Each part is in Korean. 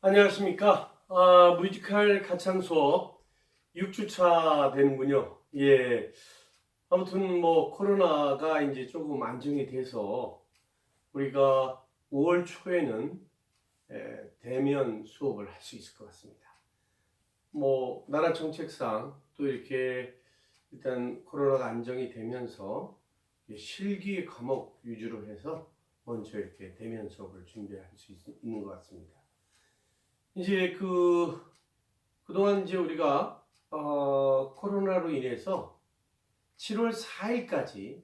안녕하십니까. 뮤지컬 가창 수업 6주차 되는군요. 예. 아무튼 뭐 코로나가 이제 조금 안정이 돼서 우리가 5월 초에는 대면 수업을 할 수 있을 것 같습니다. 뭐 나라 정책상 또 이렇게 일단 코로나가 안정이 되면서 실기 과목 위주로 해서 먼저 이렇게 대면 수업을 준비할 수 있는 것 같습니다. 이제 그동안 이제 우리가 코로나로 인해서 7월 4일까지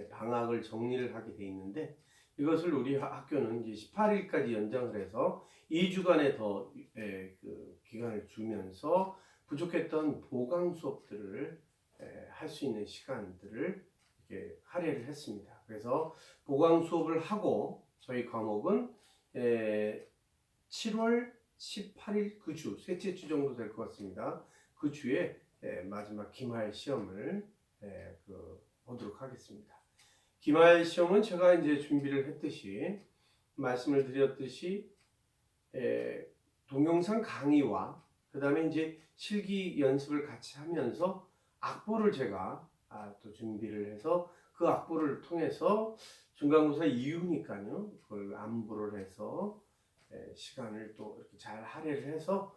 방학을 정리를 하게 돼 있는데, 이것을 우리 학교는 이제 18일까지 연장을 해서 2주간의 더 그 기간을 주면서 부족했던 보강 수업들을 할 수 있는 시간들을 이렇게 할애를 했습니다. 그래서 보강 수업을 하고 저희 과목은 7월 18일 그 주, 셋째 주 정도 될 것 같습니다. 그 주에 마지막 기말 시험을 보도록 하겠습니다. 기말 시험은 제가 이제 준비를 했듯이 말씀을 드렸듯이 동영상 강의와 그 다음에 이제 실기 연습을 같이 하면서 악보를 제가 또 준비를 해서 그 악보를 통해서 중간고사 이후니까요, 그걸 암부를 해서 시간을 또 이렇게 잘 할애를 해서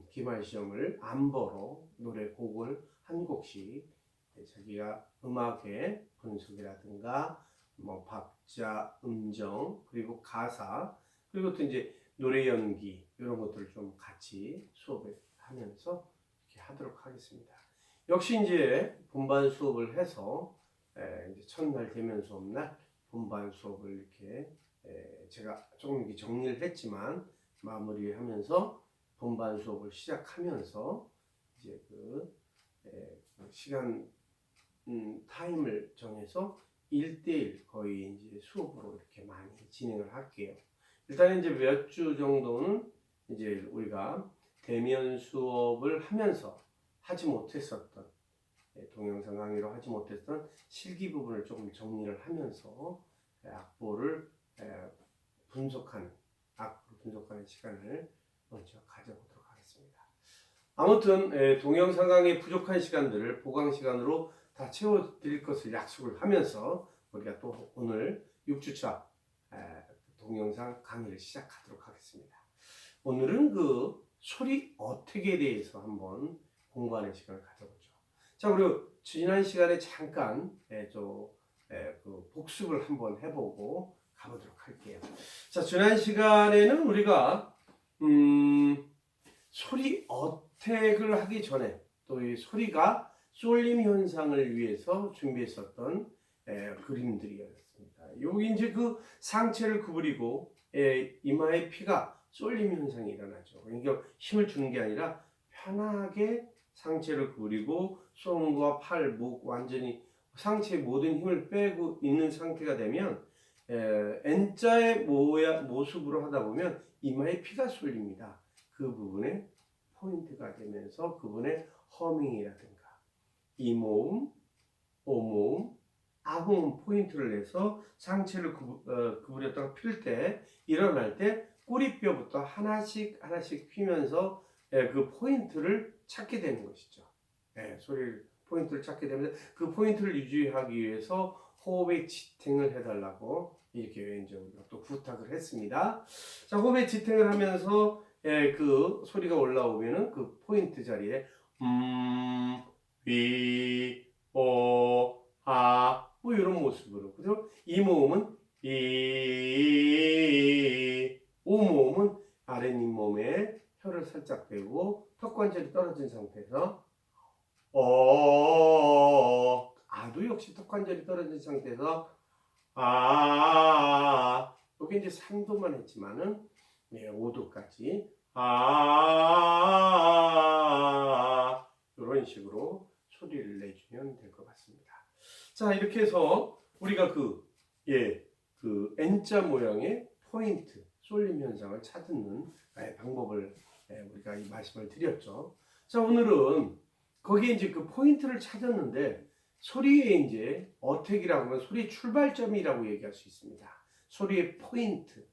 기말 시험을 암보로 노래 곡을 한 곡씩 자기가 음악의 분석이라든가 뭐 박자, 음정, 그리고 가사, 그리고 또 이제 노래 연기 이런 것들을 좀 같이 수업을 하면서 이렇게 하도록 하겠습니다. 역시 이제 본반 수업을 해서 이제 첫날 대면 수업 날 본반 수업을 이렇게 제가 조금 이렇게 정리를 했지만 마무리하면서 본반 수업을 시작하면서 이제 시간 타임을 정해서 1대1 거의 이제 수업으로 이렇게 많이 진행을 할게요. 일단 이제 몇 주 정도는 이제 우리가 대면 수업을 하면서 하지 못했었던 동영상 강의로 하지 못했던 실기 부분을 조금 정리를 하면서 악보를 분석하는 시간을 먼저 가져보도록 하겠습니다. 아무튼 동영상 강의 부족한 시간들을 보강 시간으로 다 채워드릴 것을 약속을 하면서 우리가 또 오늘 6주차 동영상 강의를 시작하도록 하겠습니다. 오늘은 그 소리 어택에 대해서 한번 공부하는 시간을 가져보죠. 자, 그리고 지난 시간에 잠깐 그 복습을 한번 해보고 가보도록 할게요. 자, 지난 시간에는 우리가 소리 어택을 하기 전에 또 이 소리가 쏠림 현상을 위해서 준비했었던 그림들이었습니다. 여기 이제 그 상체를 구부리고 이마에 피가 쏠림 현상이 일어나죠. 그러니까 힘을 주는 게 아니라 편하게 상체를 구부리고 손과 팔, 목 완전히 상체의 모든 힘을 빼고 있는 상태가 되면 N자의 모습으로 하다 보면 이마에 피가 쏠립니다. 그 부분에 포인트가 되면서 그분의 허밍이라든가 이모음, 오모음, 아모음 포인트를 내서 상체를 구부렸다가 필 때 일어날 때 꼬리뼈부터 하나씩 피면서 그 포인트를 찾게 되는 것이죠. 소리를 포인트를 찾게 되면 그 포인트를 유지하기 위해서 호흡의 지탱을 해달라고 이렇게 이제 우리가 또 부탁을 했습니다. 자, 호흡의 지탱을 하면서 그 소리가 올라오면은 그 포인트 자리에 위, 뭐 이런 모습으로. 그죠? 이 모음은 오모음은 아랫잇몸에 혀를 살짝 대고 턱관절이 떨어진 상태에서 아도 역시 턱관절이 떨어진 상태에서 여기 이제 3도만 했지만은 5도까지 이런 식으로 소리를 내주면 될 것 같습니다. 자, 이렇게 해서 우리가 그 N자 모양의 포인트, 쏠림 현상을 찾는 방법을 우리가 이 말씀을 드렸죠. 자, 오늘은 거기에 이제 그 포인트를 찾았는데 소리의 이제 어택이라고 하면 소리의 출발점이라고 얘기할 수 있습니다. 소리의 포인트.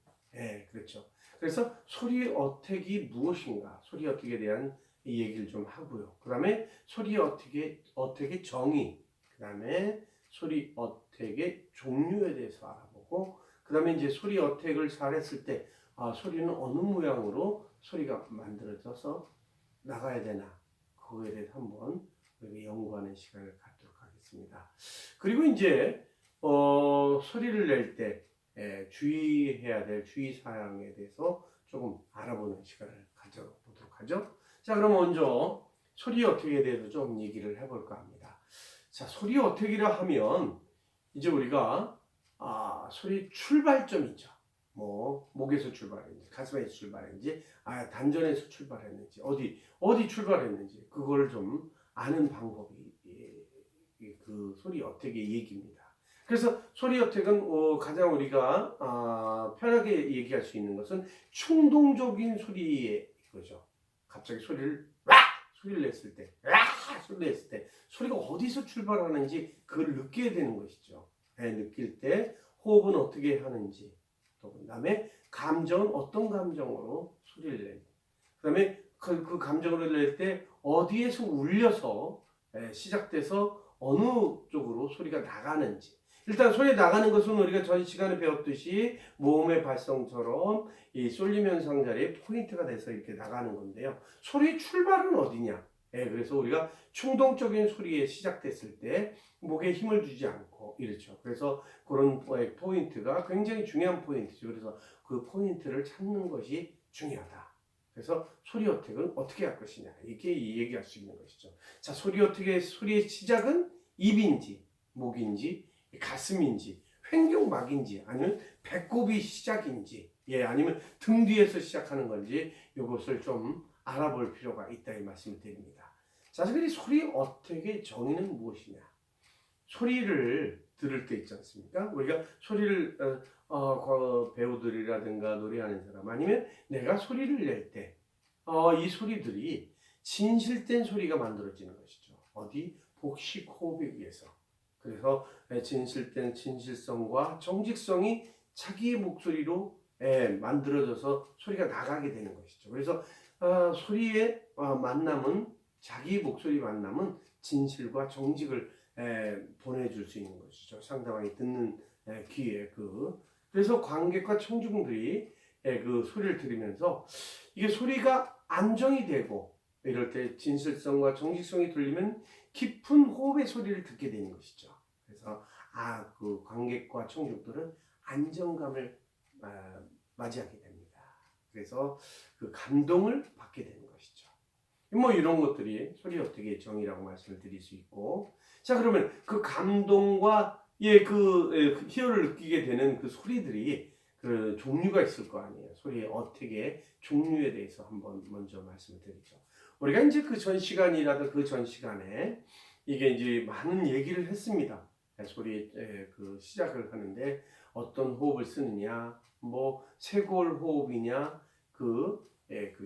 그렇죠. 그래서 소리 어택이 무엇인가, 소리 어택에 대한 이 얘기를 좀 하고요. 그 다음에 소리 어택의 정의, 그 다음에 소리 어택의 종류에 대해서 알아보고, 그 다음에 이제 소리 어택을 잘했을 때 소리는 어느 모양으로 소리가 만들어져서 나가야 되나, 그거에 대해서 한번 우리가 연구하는 시간을 갖도록 하겠습니다. 그리고 이제 소리를 낼 때 주의해야 될 주의사항에 대해서 조금 알아보는 시간을 가져보도록 하죠. 자, 그럼 먼저 소리 어택에 대해서 좀 얘기를 해볼까 합니다. 자, 소리 어택이라 하면 이제 우리가 소리 출발점이죠. 뭐 목에서 출발했는지, 가슴에서 출발했는지, 단전에서 출발했는지, 어디 출발했는지, 그걸 좀 아는 방법이 그 소리 어택의 얘기입니다. 그래서 소리 어택은 가장 우리가 편하게 얘기할 수 있는 것은 충동적인 소리의 거죠. 갑자기 소리를 냈을 때, 소리를 냈을 때 소리가 어디서 출발하는지 그걸 느끼게 되는 것이죠. 느낄 때 호흡은 어떻게 하는지, 또 그다음에 감정은 어떤 감정으로 소리를 내는지, 그다음에 그 감정을 낼 때 어디에서 울려서 시작돼서 어느 쪽으로 소리가 나가는지. 일단 소리 나가는 것은 우리가 전 시간에 배웠듯이 모음의 발성처럼 이 쏠리면서 자리에 포인트가 돼서 이렇게 나가는 건데요. 소리의 출발은 어디냐? 그래서 우리가 충동적인 소리에 시작됐을 때 목에 힘을 주지 않고 이렇죠. 그래서 그런 포인트가 굉장히 중요한 포인트죠. 그래서 그 포인트를 찾는 것이 중요하다. 그래서 소리 어택은 어떻게 할 것이냐, 이렇게 얘기할 수 있는 것이죠. 자, 소리 어택의 소리의 시작은 입인지, 목인지, 가슴인지, 횡격막인지, 아니면 배꼽이 시작인지, 아니면 등 뒤에서 시작하는 건지, 이것을 좀 알아볼 필요가 있다, 이 말씀을 드립니다. 자, 그럼 소리 어택의 정의는 무엇이냐? 소리를 들을 때 있지 않습니까? 우리가 소리를 배우들이라든가 노래하는 사람, 아니면 내가 소리를 낼 때 이 소리들이 진실된 소리가 만들어지는 것이죠. 어디? 복식 호흡에 의해서. 그래서 진실된 진실성과 정직성이 자기의 목소리로 만들어져서 소리가 나가게 되는 것이죠. 그래서 소리의 만남은, 자기 목소리 만남은 진실과 정직을 보내줄 수 있는 것이죠. 상대방이 듣는 귀에 그래서 관객과 청중들이 그 소리를 들으면서 이게 소리가 안정이 되고, 이럴 때 진실성과 정직성이 들리면 깊은 호흡의 소리를 듣게 되는 것이죠. 그래서 그 관객과 청중들은 안정감을 맞이하게 됩니다. 그래서 그 감동을 받게 되는 것이죠. 뭐 이런 것들이 소리 어택의 정의라고 말씀을 드릴 수 있고, 자, 그러면 그 감동과 그 희열을 느끼게 되는 그 소리들이 그 종류가 있을 거 아니에요. 소리의 어택의 종류에 대해서 한번 먼저 말씀을 드리죠. 우리가 이제 그 전 시간이라도 그 전 시간에 이게 이제 많은 얘기를 했습니다. 소리 그 시작을 하는데 어떤 호흡을 쓰느냐, 뭐 쇄골 호흡이냐, 그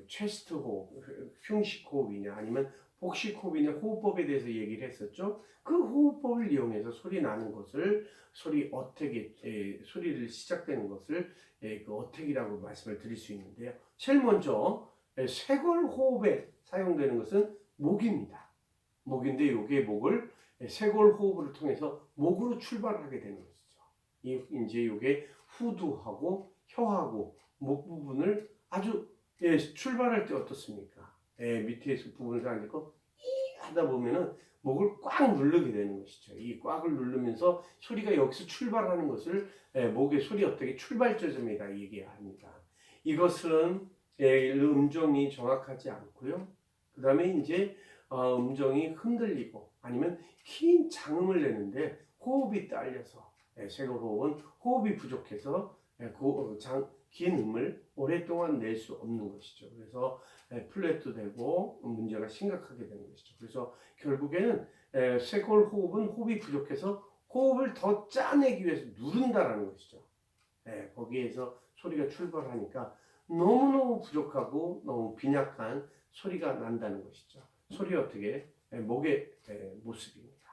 체스트 호흡, 흉식 호흡이냐, 아니면 복식 호흡이냐, 호흡법에 대해서 얘기를 했었죠. 그 호흡법을 이용해서 소리 나는 것을 소리 어택이 소리를 시작되는 것을 그 어택이라고 말씀을 드릴 수 있는데요. 제일 먼저 쇄골 호흡에 사용되는 것은 목입니다. 목인데 여기에 목을 쇄골 호흡을 통해서 목으로 출발하게 되는 것이죠. 이제 이게 후두하고 혀하고 목 부분을 아주 출발할 때 어떻습니까? 밑에서 부분을 안고 이 하다 보면은 목을 꽉 누르게 되는 것이죠. 이 꽉을 누르면서 소리가 여기서 출발하는 것을 목의 소리 어떻게 출발점이다 얘기합니다. 이것은 음정이 정확하지 않고요. 그 다음에 이제 음정이 흔들리고, 아니면 긴 장음을 내는데 호흡이 딸려서, 쇄골 호흡은 호흡이 부족해서 긴 음을 오랫동안 낼 수 없는 것이죠. 그래서 플랫도 되고 문제가 심각하게 되는 것이죠. 그래서 결국에는 쇄골 호흡은 호흡이 부족해서 호흡을 더 짜내기 위해서 누른다라는 것이죠. 거기에서 소리가 출발하니까 너무너무 부족하고 너무 빈약한 소리가 난다는 것이죠. 소리 어택의 목의 모습입니다.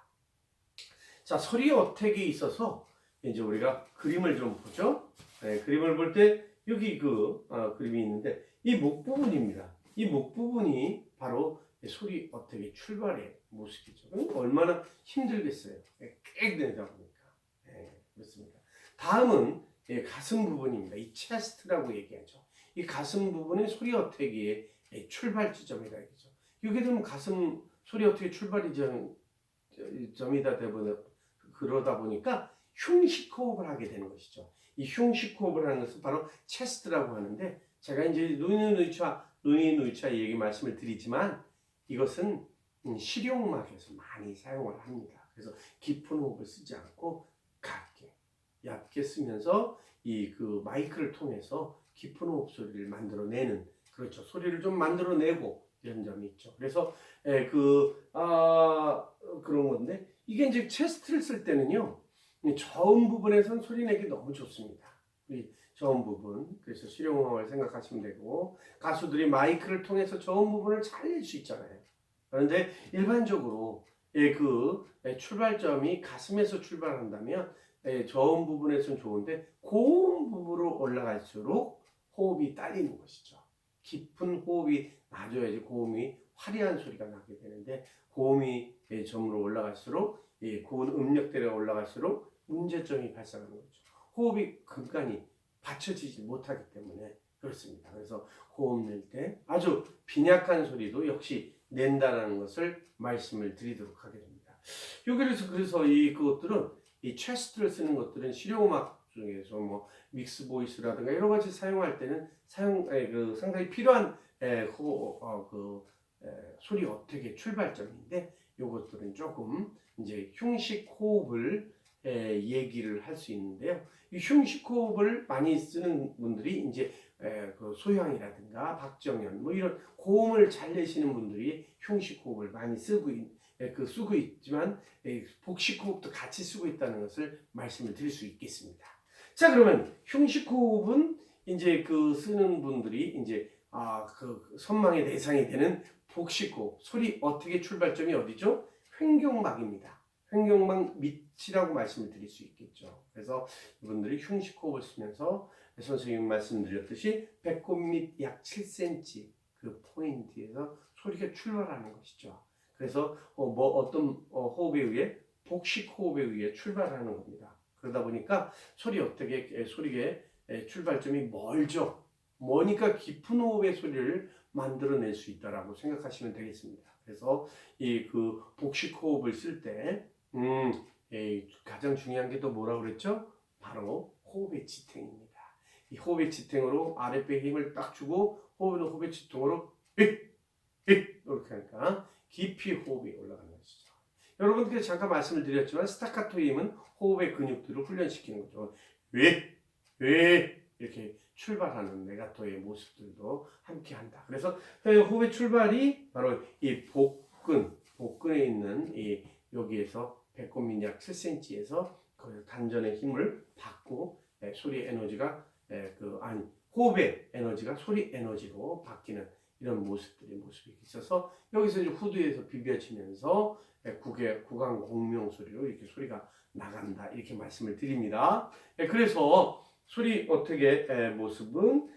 자, 소리 어택에 있어서 이제 우리가 그림을 좀 보죠. 그림을 볼 때 여기 그림이 있는데 이 목 부분입니다. 이 목 부분이 바로 소리 어떻게 출발의 모습이죠. 얼마나 힘들겠어요. 꽥 내다 보니까. 그렇습니다. 다음은 가슴 부분입니다. 이 체스트라고 얘기하죠. 이 가슴 부분의 소리 어택의 출발 지점이라 얘기죠. 이게 되면 가슴 소리 어택의 출발 지점이다 되면 그러다 보니까 흉식 호흡을 하게 되는 것이죠. 이 흉식 호흡을 하는 것은 바로 체스트라고 하는데 제가 이제 누이누이차 얘기 말씀을 드리지만 이것은 실용음악에서 많이 사용을 합니다. 그래서 깊은 호흡을 쓰지 않고 얇게, 얕게 쓰면서 마이크를 통해서 깊은 호흡 소리를 만들어내는 그렇죠. 소리를 좀 만들어내고 이런 점이 있죠. 그래서 그런 건데 이게 이제 체스트를 쓸 때는요. 저음 부분에선 소리 내기 너무 좋습니다. 이 저음 부분. 그래서 실용음악을 생각하시면 되고 가수들이 마이크를 통해서 저음 부분을 잘 낼 수 있잖아요. 그런데 일반적으로 출발점이 가슴에서 출발한다면 저음 부분에서는 좋은데 고음 부분으로 올라갈수록 호흡이 딸리는 것이죠. 깊은 호흡이 나줘야지 고음이 화려한 소리가 나게 되는데 고음이 저음으로 올라갈수록 고운 음역대가 올라갈수록 문제점이 발생하는 거죠. 호흡이 근간이 받쳐지지 못하기 때문에 그렇습니다. 그래서 고음 낼 때 아주 빈약한 소리도 역시 낸다라는 것을 말씀을 드리도록 하겠습니다. 그래서 그것들은 이 체스트를 쓰는 것들은 실용음악 중에서 뭐 믹스 보이스라든가 여러 가지 사용할 때는 상당히 필요한 소리 어택의 출발점인데 이것들은 조금 이제 흉식 호흡을 얘기를 할 수 있는데요. 이 흉식 호흡을 많이 쓰는 분들이 이제 소양이라든가 박정현 뭐 이런 고음을 잘 내시는 분들이 흉식 호흡을 많이 쓰고 있지만 복식 호흡도 같이 쓰고 있다는 것을 말씀을 드릴 수 있겠습니다. 자, 그러면 흉식 호흡은 이제 쓰는 분들이 이제 선망의 대상이 되는 복식 호흡 소리 어떻게 출발점이 어디죠? 횡격막입니다. 횡격막 밑이라고 말씀을 드릴 수 있겠죠. 그래서 이분들이 흉식 호흡을 쓰면서 선생님 말씀드렸듯이 배꼽 밑 약 7cm 그 포인트에서 소리가 출발하는 것이죠. 그래서 어떤 호흡에 의해 복식 호흡에 의해 출발하는 겁니다. 그러다 보니까 소리의 출발점이 멀죠. 머니까 깊은 호흡의 소리를 만들어낼 수 있다라고 생각하시면 되겠습니다. 그래서 복식 호흡을 쓸 때 가장 중요한 게 또 뭐라고 그랬죠? 바로 호흡의 지탱입니다. 이 호흡의 지탱으로 아랫배에 힘을 딱 주고 호흡의 지탱으로 이렇게 하니까 깊이 호흡이 올라가는 것이죠. 여러분께 잠깐 말씀을 드렸지만 스타카토 힘은 호흡의 근육들을 훈련시키는 거죠. 이렇게 출발하는 레가토의 모습들도 함께 한다. 그래서 호흡의 출발이 바로 이 복근에 있는 여기에서 배꼽 밑 약 7cm에서 단전의 힘을 받고 소리 에너지가 호흡의 에너지가 소리 에너지로 바뀌는 이런 모습이 있어서 여기서 이제 후두에서 비벼지면서 구강 공명 소리로 이렇게 소리가 나간다 이렇게 말씀을 드립니다. 그래서 소리 어택의 모습은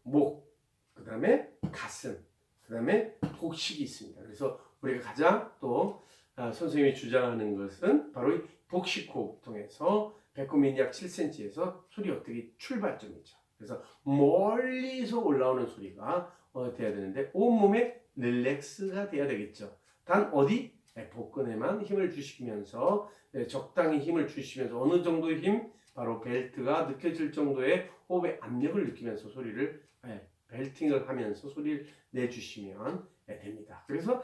목, 그 다음에 가슴, 그 다음에 복식이 있습니다. 그래서 우리가 가장 또 선생님이 주장하는 것은 바로 이 복식 호흡 통해서 배꼽 밑 약 7cm에서 소리 어택의 출발점이죠. 그래서 멀리서 올라오는 소리가 돼야 되는데 온몸에 릴렉스가 돼야 되겠죠. 단 어디? 복근에만 힘을 주시면서 적당히 힘을 주시면서 어느 정도의 힘? 바로 벨트가 느껴질 정도의 호흡의 압력을 느끼면서 소리를 벨팅을 하면서 소리를 내주시면 됩니다. 그래서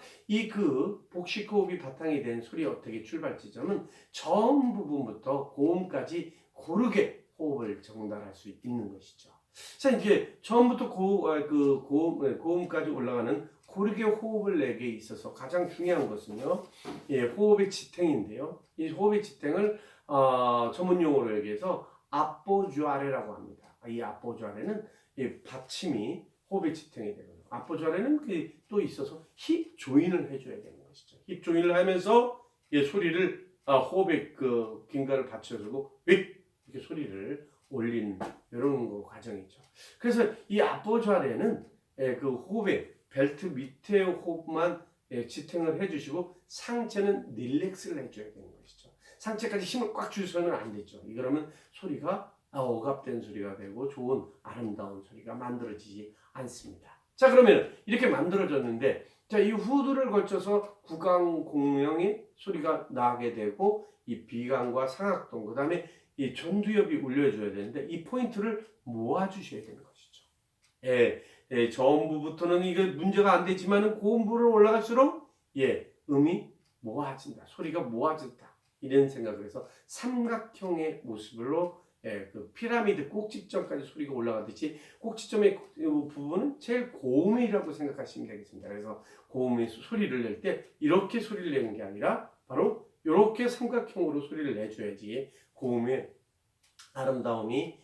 복식 호흡이 바탕이 된 소리 어택의 출발 지점은 저음 부분부터 고음까지 고르게 호흡을 전달할 수 있는 것이죠. 자, 이제 처음부터 고음까지 올라가는 고르게 호흡을 내게 있어서 가장 중요한 것은요, 호흡의 지탱인데요. 이 호흡의 지탱을 전문 용어로 얘기해서 아포주아레라고 합니다. 이 아포주아레는 받침이 호흡의 지탱이 되거든요. 아포주아레는 또 있어서 힙 조인을 해줘야 되는 것이죠. 힙 조인을 하면서 소리를 호흡의 긴가를 받쳐주고 이렇게 소리를 올리는 이런 거 과정이죠. 그래서 이 앞보좌래는 그 호흡에 벨트 밑에 호흡만 지탱을 해주시고 상체는 릴렉스를 해줘야 되는 것이죠. 상체까지 힘을 꽉 주셔서는 안 되죠. 이러면 소리가 억압된 소리가 되고 좋은 아름다운 소리가 만들어지지 않습니다. 자, 그러면 이렇게 만들어졌는데, 자, 이 후두를 거쳐서 구강 공명이 소리가 나게 되고 이 비강과 상악동, 그 다음에 이 전두엽이 울려줘야 되는데 이 포인트를 모아주셔야 되는 것이죠. 저음부부터는 이게 문제가 안 되지만은 고음부로 올라갈수록 음이 모아진다, 소리가 모아진다, 이런 생각을 해서 삼각형의 모습으로 그 피라미드 꼭지점까지 소리가 올라가듯이 꼭지점의 부분은 제일 고음이라고 생각하시면 되겠습니다. 그래서 고음에서 소리를 낼 때 이렇게 소리를 내는 게 아니라 바로 이렇게 삼각형으로 소리를 내줘야지 고음의 아름다움이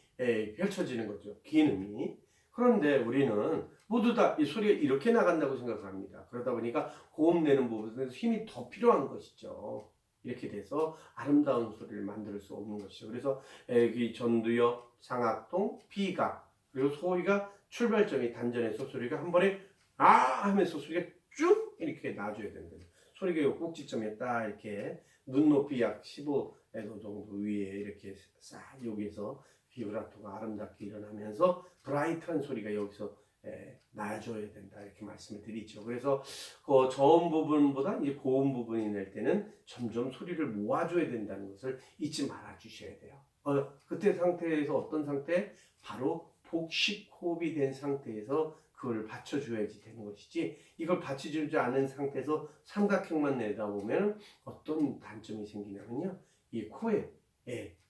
펼쳐지는 거죠. 기능이. 그런데 우리는 모두 다 이 소리가 이렇게 나간다고 생각합니다. 그러다 보니까 고음 내는 부분에서 힘이 더 필요한 것이죠. 이렇게 돼서 아름다운 소리를 만들 수 없는 것이죠. 그래서 이 전두엽, 상악동, 비강, 그리고 소리가 출발점이 단전에서 소리가 한 번에 하면서 소리가 쭉 이렇게 나줘야 되는 거죠. 소리가 이 꼭지점에 딱 이렇게 눈높이 약 15에도 정도 위에 이렇게 싹 여기서 비브라토가 아름답게 일어나면서 브라이트한 소리가 여기서 나줘야 된다, 이렇게 말씀을 드리죠. 그래서 그 저음 부분보다 이제 고음 부분이 낼 때는 점점 소리를 모아줘야 된다는 것을 잊지 말아 주셔야 돼요. 그때 상태에서 어떤 상태? 바로 복식 호흡이 된 상태에서 그걸 받쳐줘야지 되는 것이지, 이걸 받쳐주지 않은 상태에서 삼각형만 내다 보면 어떤 단점이 생기냐면요, 이 코에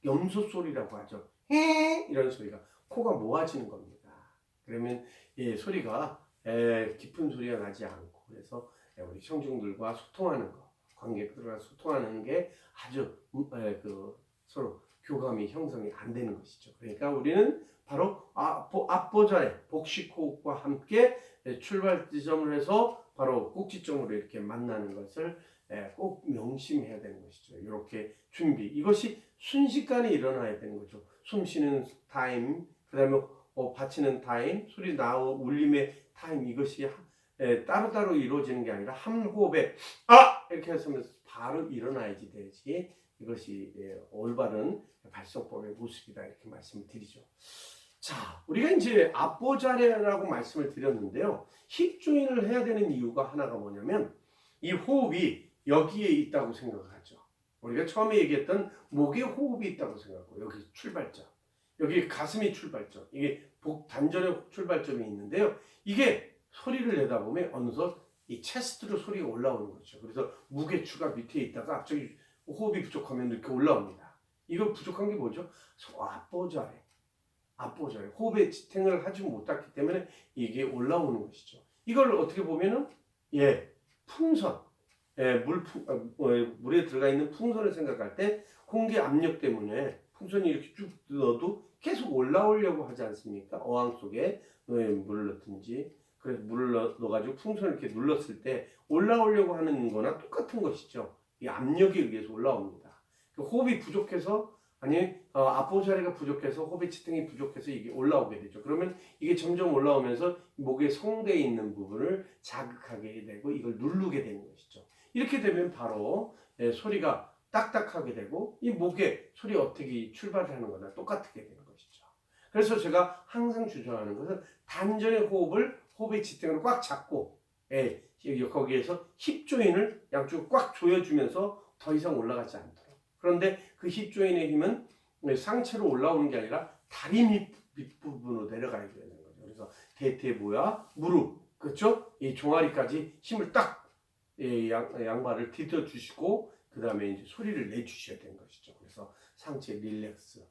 염소 소리라고 하죠. 이런 소리가, 코가 모아지는 겁니다. 그러면 소리가 깊은 소리가 나지 않고, 그래서 우리 청중들과 소통하는 거, 관객들과 소통하는 게 아주 서로 교감이 형성이 안 되는 것이죠. 그러니까 우리는 바로 앞보좌의 복식 호흡과 함께 출발 지점을 해서 바로 꼭지점으로 이렇게 만나는 것을 꼭 명심해야 되는 것이죠. 이렇게 준비, 이것이 순식간에 일어나야 되는 거죠. 숨 쉬는 타임, 그 다음에 받치는 타임, 소리 울림의 타임, 이것이 따로따로 이루어지는 게 아니라 한 호흡에 이렇게 했으면 바로 일어나야지 되지, 이것이 올바른 발성법의 모습이다, 이렇게 말씀을 드리죠. 자, 우리가 이제 앞보자래라고 말씀을 드렸는데요, 힙 조인을 해야 되는 이유가 하나가 뭐냐면 이 호흡이 여기에 있다고 생각을 하죠. 우리가 처음에 얘기했던 목에 호흡이 있다고 생각하고, 여기 출발점, 여기 가슴이 출발점, 이게 단전의 출발점이 있는데요, 이게 소리를 내다 보면 어느덧 이 체스트로 소리가 올라오는 거죠. 그래서 무게추가 밑에 있다가 갑자기 호흡이 부족하면 이렇게 올라옵니다. 이거 부족한 게 뭐죠? 앞보좌래, 호흡에 지탱을 하지 못했기 때문에 이게 올라오는 것이죠. 이걸 어떻게 보면은 풍선, 물에 들어가 있는 풍선을 생각할 때 공기 압력 때문에 풍선이 이렇게 쭉 넣어도 계속 올라오려고 하지 않습니까? 어항 속에 물을 넣든지, 그래서 물을 넣어가지고 풍선을 이렇게 눌렀을 때 올라오려고 하는 거나 똑같은 것이죠. 이 압력에 의해서 올라옵니다. 호흡이 부족해서, 앞보자리가 부족해서, 호흡의 지탱이 부족해서 이게 올라오게 되죠. 그러면 이게 점점 올라오면서 목의 성대에 있는 부분을 자극하게 되고 이걸 누르게 되는 것이죠. 이렇게 되면 바로 소리가 딱딱하게 되고 이 목에 소리 어떻게 출발하는 거나 똑같게 되는 것이죠. 그래서 제가 항상 주장하는 것은 단전의 호흡의 지탱으로 꽉 잡고 거기에서 힙 조인을 양쪽으로 꽉 조여주면서 더 이상 올라가지 않도록. 그런데 그 힙 조인의 힘은 상체로 올라오는 게 아니라 다리 밑부분으로 내려가야 되는 거죠. 그래서 대퇴보야, 무릎, 그렇죠? 이 종아리까지 힘을 딱 양발을 디뎌 주시고 그 다음에 이제 소리를 내주셔야 되는 것이죠. 그래서 상체 릴렉스,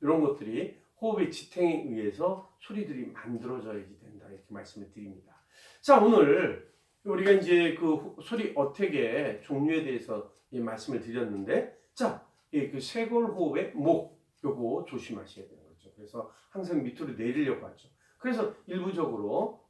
이런 것들이 호흡의 지탱에 의해서 소리들이 만들어져야지 된다, 이렇게 말씀을 드립니다. 자, 오늘 우리가 이제 그 소리 어택의 종류에 대해서 말씀을 드렸는데, 자, 그 쇄골 호흡의 목, 요거 조심하셔야 되는 거죠. 그래서 항상 밑으로 내리려고 하죠. 그래서 일부적으로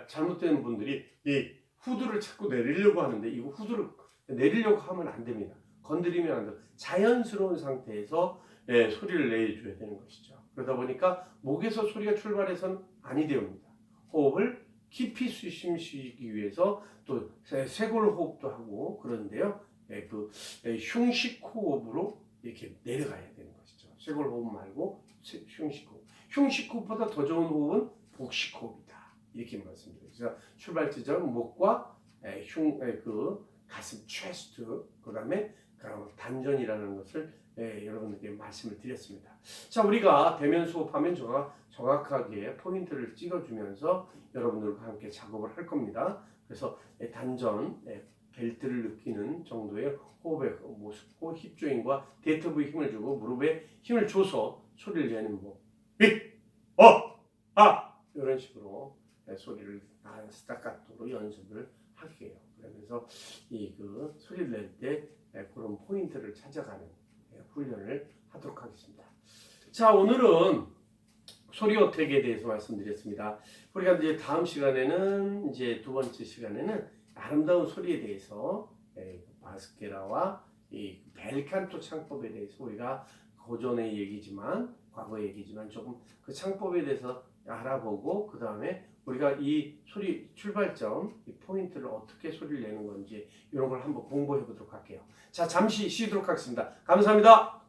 잘못된 분들이 이 후두를 자꾸 내리려고 하는데, 이거 후두를 내리려고 하면 안 됩니다. 건드리면 안 돼요. 자연스러운 상태에서 예, 소리를 내줘야 되는 것이죠. 그러다 보니까 목에서 소리가 출발해서는 아니 되옵니다. 호흡을 깊이 숨쉬기 위해서 또 쇄골 호흡도 하고 그런데요. 예, 흉식 호흡으로 이렇게 내려가야 되는 것이죠. 쇄골 호흡 말고 흉식 호흡. 흉식 호흡보다 더 좋은 호흡은 복식 호흡이다. 이렇게 말씀드려요. 출발 지점 목과 가슴 체스트 그다음에 단전이라는 것을 여러분들께 말씀을 드렸습니다. 자, 우리가 대면 수업하면 정확하게 포인트를 찍어주면서 여러분들과 함께 작업을 할 겁니다. 그래서 단전, 벨트를 느끼는 정도의 호흡의 모습고 힙 조인과 데트 부위 힘을 주고 무릎에 힘을 줘서 소리를 내는 이런 식으로 소리를 스타카토로 연습을 할게요. 그러면서 소리를 낼 때 그런 포인트를 찾아가는 훈련을 하도록 하겠습니다. 자, 오늘은 소리 어택에 대해서 말씀드렸습니다. 우리가 이제 다음 시간에는 이제 두 번째 시간에는 아름다운 소리에 대해서 바스케라와 이 벨칸토 창법에 대해서 우리가 고전의 얘기지만 과거의 얘기지만 조금 그 창법에 대해서 알아보고 그 다음에 우리가 이 소리 출발점, 이 포인트를 어떻게 소리를 내는 건지 이런 걸 한번 공부해 보도록 할게요. 자, 잠시 쉬도록 하겠습니다. 감사합니다.